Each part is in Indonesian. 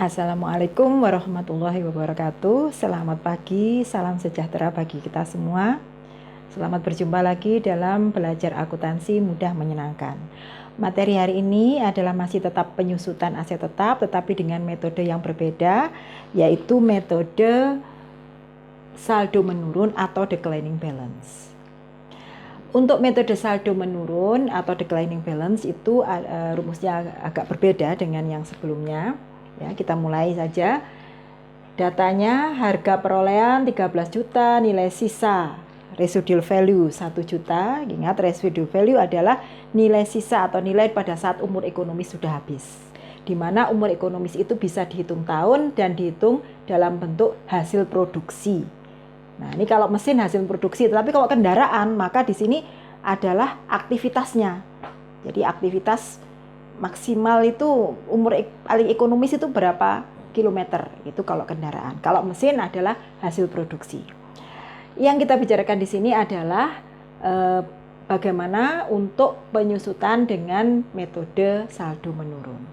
Assalamualaikum warahmatullahi wabarakatuh. Selamat pagi, salam sejahtera bagi kita semua. Selamat berjumpa lagi dalam belajar akuntansi mudah menyenangkan. Materi hari ini adalah masih tetap penyusutan aset tetap, tetapi dengan metode yang berbeda, yaitu metode saldo menurun atau declining balance. Untuk metode saldo menurun atau declining balance itu rumusnya agak berbeda dengan yang sebelumnya. Ya, kita mulai saja. Datanya harga perolehan 13 juta, nilai sisa residual value 1 juta. Ingat, residual value adalah nilai sisa atau nilai pada saat umur ekonomis sudah habis. Di mana umur ekonomis itu bisa dihitung tahun dan dihitung dalam bentuk hasil produksi. Nah, ini kalau mesin hasil produksi, tetapi kalau kendaraan maka di sini adalah aktivitasnya. Jadi aktivitas maksimal itu umur paling ekonomis itu berapa kilometer, itu kalau kendaraan. Kalau mesin adalah hasil produksi. Yang kita bicarakan di sini adalah bagaimana untuk penyusutan dengan metode saldo menurun.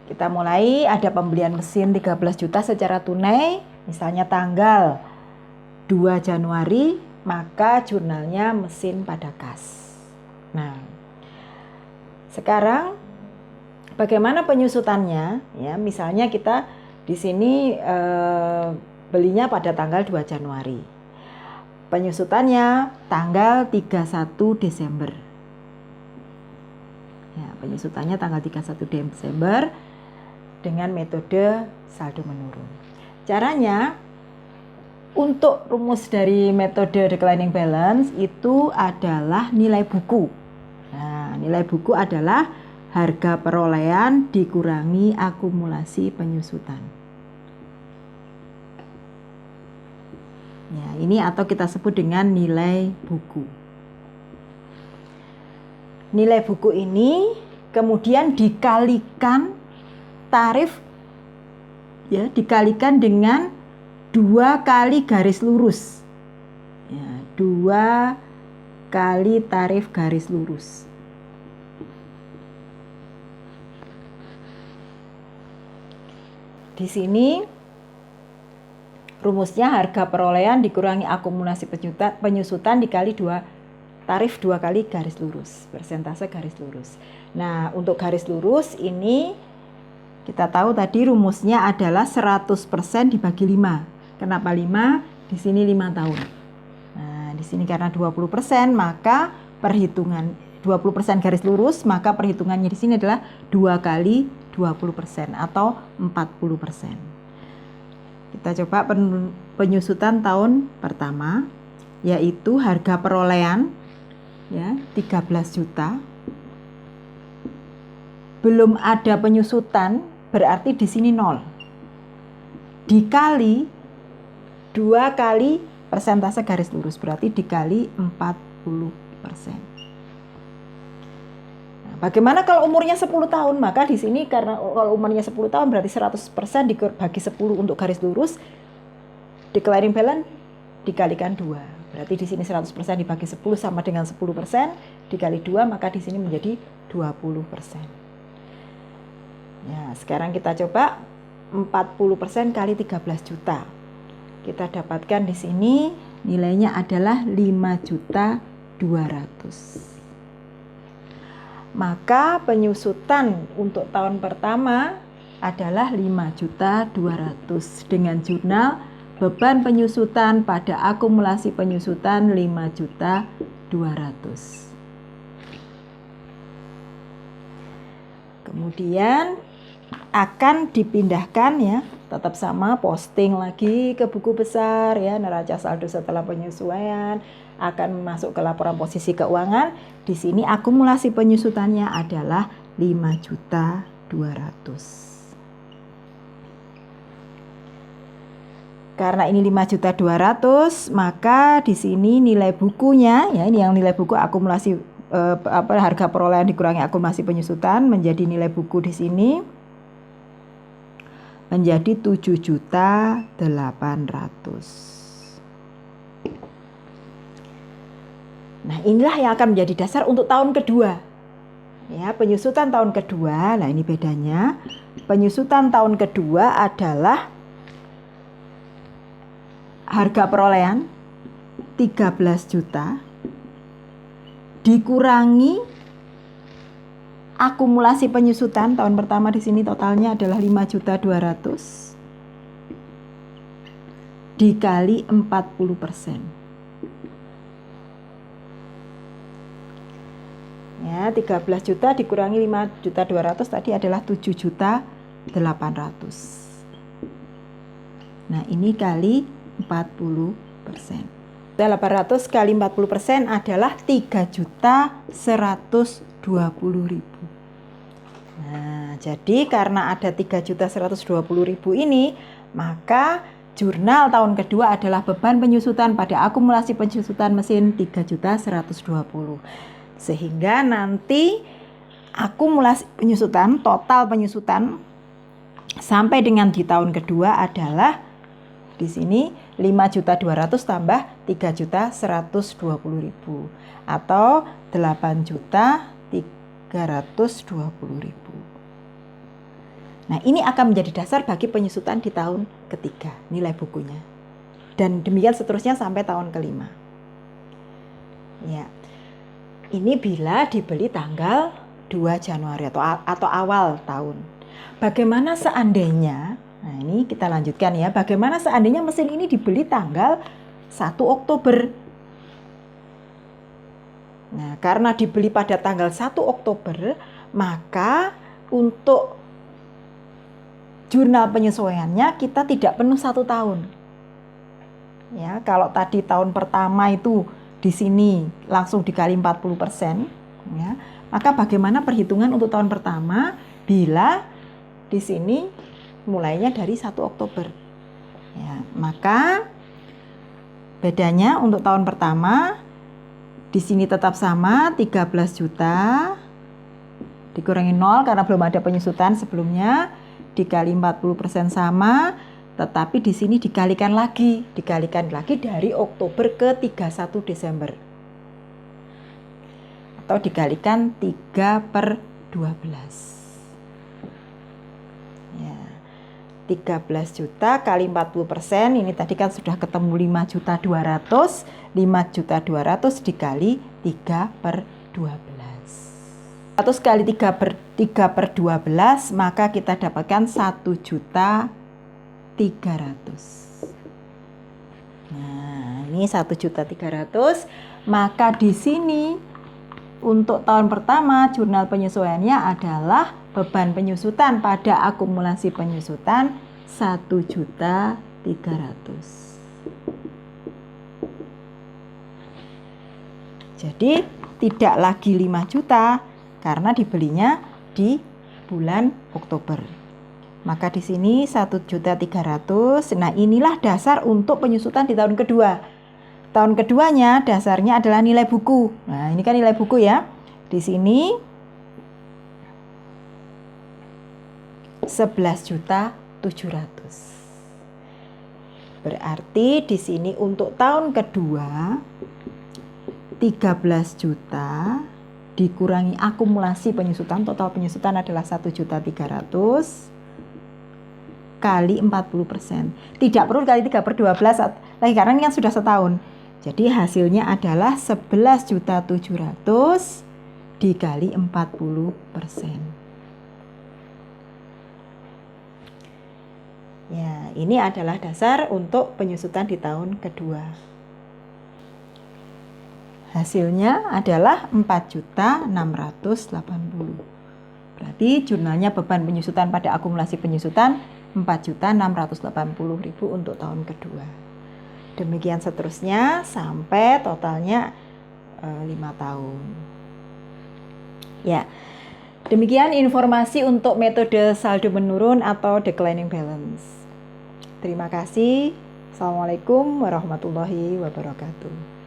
Kita mulai, ada pembelian mesin 13 juta secara tunai, misalnya tanggal 2 Januari, maka jurnalnya mesin pada kas. Nah, sekarang bagaimana penyusutannya? Ya, misalnya kita di sini belinya pada tanggal 2 Januari. Penyusutannya tanggal 31 Desember. Ya, penyusutannya tanggal 31 Desember dengan metode saldo menurun. Caranya, untuk rumus dari metode declining balance itu adalah nilai buku. Nah, nilai buku adalah harga perolehan dikurangi akumulasi penyusutan. Ya, ini atau kita sebut dengan nilai buku. Nilai buku ini kemudian dikalikan tarif, ya, dikalikan dengan 2 kali garis lurus. Ya, 2 kali tarif garis lurus. Di sini rumusnya harga perolehan dikurangi akumulasi penyusutan dikali 2 tarif 2 kali garis lurus, persentase garis lurus. Nah, untuk garis lurus ini kita tahu tadi rumusnya adalah 100% dibagi 5. Kenapa 5? Di sini 5 tahun. Nah, di sini karena 20%, maka perhitungan 20% garis lurus, maka perhitungannya di sini adalah 2 kali 20% atau 40%. Kita coba penyusutan tahun pertama, yaitu harga perolehan, ya, 13 juta. Belum ada penyusutan, berarti di sini 0. Dikali 2 kali persentase garis lurus, berarti dikali 40%. Nah, bagaimana kalau umurnya 10 tahun? Maka di sini karena kalau umurnya 10 tahun berarti 100% dibagi 10 untuk garis lurus, declining balance dikalikan 2. Berarti di sini 100% dibagi 10 sama dengan 10%, dikali 2, maka di sini menjadi 20%. Ya, sekarang kita coba 40% kali 13 juta. Kita dapatkan di sini nilainya adalah 5.200.000. Maka penyusutan untuk tahun pertama adalah 5.200.000 dengan jurnal beban penyusutan pada akumulasi penyusutan 5.200.000. Kemudian akan dipindahkan, ya, tetap sama, posting lagi ke buku besar, ya, neraca saldo setelah penyesuaian akan masuk ke laporan posisi keuangan. Di sini akumulasi penyusutannya adalah 5.200.000. Karena ini 5.200.000, maka di sini nilai bukunya, ya, ini yang nilai buku akumulasi harga perolehan dikurangi akumulasi penyusutan menjadi nilai buku di sini menjadi 7.800.000. Nah, inilah yang akan menjadi dasar untuk tahun kedua. Ya, penyusutan tahun kedua, nah ini bedanya. Penyusutan tahun kedua adalah harga perolehan 13 juta dikurangi akumulasi penyusutan tahun pertama, di sini totalnya adalah 5.200.000 dikali 40%. Ya, 13 juta dikurangi 5.200.000 tadi adalah 7.800.000. Nah, ini kali 40%. 800 kali 40% adalah 3.120.000. Nah, jadi karena ada 3.120.000 ini, maka jurnal tahun kedua adalah beban penyusutan pada akumulasi penyusutan mesin 3.120.000. Sehingga nanti akumulasi penyusutan, total penyusutan sampai dengan di tahun kedua adalah di sini 5.200.000 tambah 3.120.000 atau 8.320.000. Nah, ini akan menjadi dasar bagi penyusutan di tahun ketiga, nilai bukunya. Dan demikian seterusnya sampai tahun kelima. Ya. Ini bila dibeli tanggal 2 Januari atau awal tahun. Bagaimana seandainya, nah ini kita lanjutkan ya, bagaimana seandainya mesin ini dibeli tanggal 1 Oktober. Nah, karena dibeli pada tanggal 1 Oktober, maka untuk jurnal penyesuaiannya kita tidak penuh 1 tahun. Ya, kalau tadi tahun pertama itu di sini langsung dikali 40%, ya. Maka bagaimana perhitungan untuk tahun pertama bila di sini mulainya dari 1 Oktober. Ya, maka bedanya untuk tahun pertama di sini tetap sama 13 juta dikurangi 0 karena belum ada penyusutan sebelumnya, dikali 40% sama. Tetapi di sini dikalikan lagi dari Oktober ke 31 Desember. Atau dikalikan 3/12. Ya. 13 juta kali 40%, ini tadi kan sudah ketemu 5.200.000. 5.200.000 dikali 3/12. 100 kali 3/12, maka kita dapatkan 1.300.000. Nah, ini 1.300.000. Maka di sini untuk tahun pertama jurnal penyesuaiannya adalah beban penyusutan pada akumulasi penyusutan 1.300.000. Jadi tidak lagi 5 juta karena dibelinya di bulan Oktober. Maka di sini 1.300.000. Nah, inilah dasar untuk penyusutan di tahun kedua. Tahun keduanya dasarnya adalah nilai buku. Nah, ini kan nilai buku ya. Di sini 11.700.000. Berarti di sini untuk tahun kedua 13 juta dikurangi akumulasi penyusutan, total penyusutan adalah 1.300.000 kali 40%. Tidak perlu kali 3/12 lagi karena ini kan sudah setahun. Jadi hasilnya adalah 11.700.000 dikali 40%. Ya, ini adalah dasar untuk penyusutan di tahun kedua. Hasilnya adalah 4.680.000. Berarti jurnalnya beban penyusutan pada akumulasi penyusutan 4.680.000 untuk tahun kedua. Demikian seterusnya sampai totalnya 5 tahun. Ya, demikian informasi untuk metode saldo menurun atau declining balance. Terima kasih. Assalamualaikum warahmatullahi wabarakatuh.